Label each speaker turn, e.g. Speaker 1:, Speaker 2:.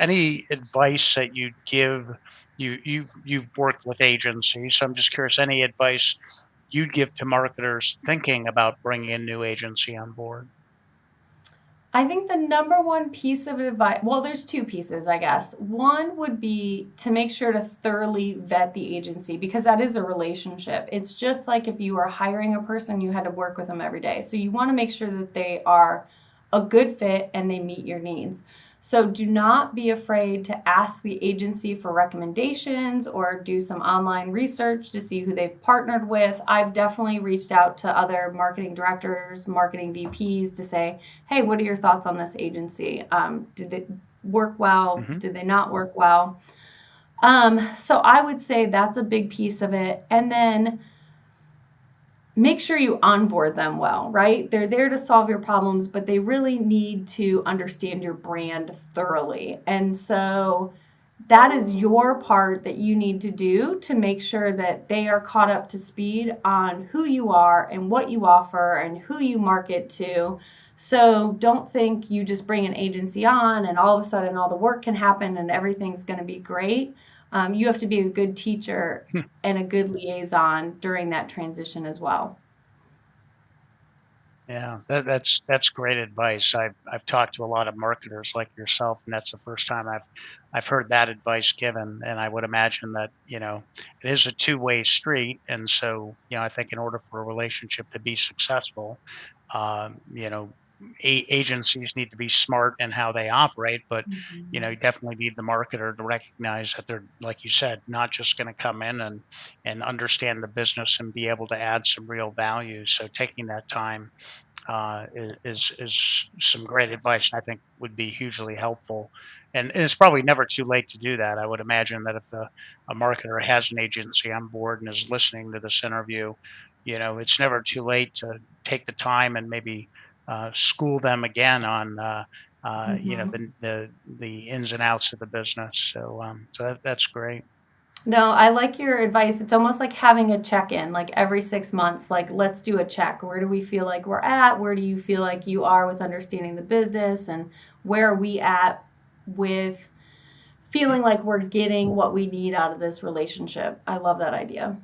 Speaker 1: Any advice that you'd give? You've worked with agencies, so I'm just curious. Any advice you'd give to marketers thinking about bringing a new agency on board?
Speaker 2: I think the number one piece of advice, well, there's two pieces, I guess. One would be to make sure to thoroughly vet the agency because that is a relationship. It's just like if you were hiring a person, you had to work with them every day. So you want to make sure that they are a good fit and they meet your needs. So do not be afraid to ask the agency for recommendations or do some online research to see who they've partnered with. I've definitely reached out to other marketing directors, marketing VPs to say, hey, what are your thoughts on this agency? Did it work well?
Speaker 1: Hmm.
Speaker 2: Did they not work well? So I would say that's a big piece of it. And then make sure you onboard them well, right? They're there to solve your problems, but they really need to understand your brand thoroughly. And so that is your part that you need to do to make sure that they are caught up to speed on who you are and what you offer and who you market to. So don't think you just bring an agency on and all of a sudden all the work can happen and everything's going to be great. You have to be a good teacher and a good liaison during that transition as well.
Speaker 1: Yeah, that's great advice. I've talked to a lot of marketers like yourself, and that's the first time I've heard that advice given. And I would imagine that it is a two-way street, and so I think in order for a relationship to be successful, um, you know, agencies need to be smart in how they operate, but
Speaker 2: Mhm.
Speaker 1: you definitely need the marketer to recognize that they're, like you said, not just going to come in and understand the business and be able to add some real value. So taking that time is some great advice, and I think would be hugely helpful. And it's probably never too late to do that. I would imagine that if a marketer has an agency on board and is listening to this interview, it's never too late to take the time and maybe school them again on
Speaker 2: Mhm.
Speaker 1: the ins and outs of the business. So that's great.
Speaker 2: No, I like your advice. It's almost like having a check-in, like every 6 months, like let's do a check. Where do we feel like we're at? Where do you feel like you are with understanding the business? And where are we at with feeling like we're getting what we need out of this relationship? I love that idea.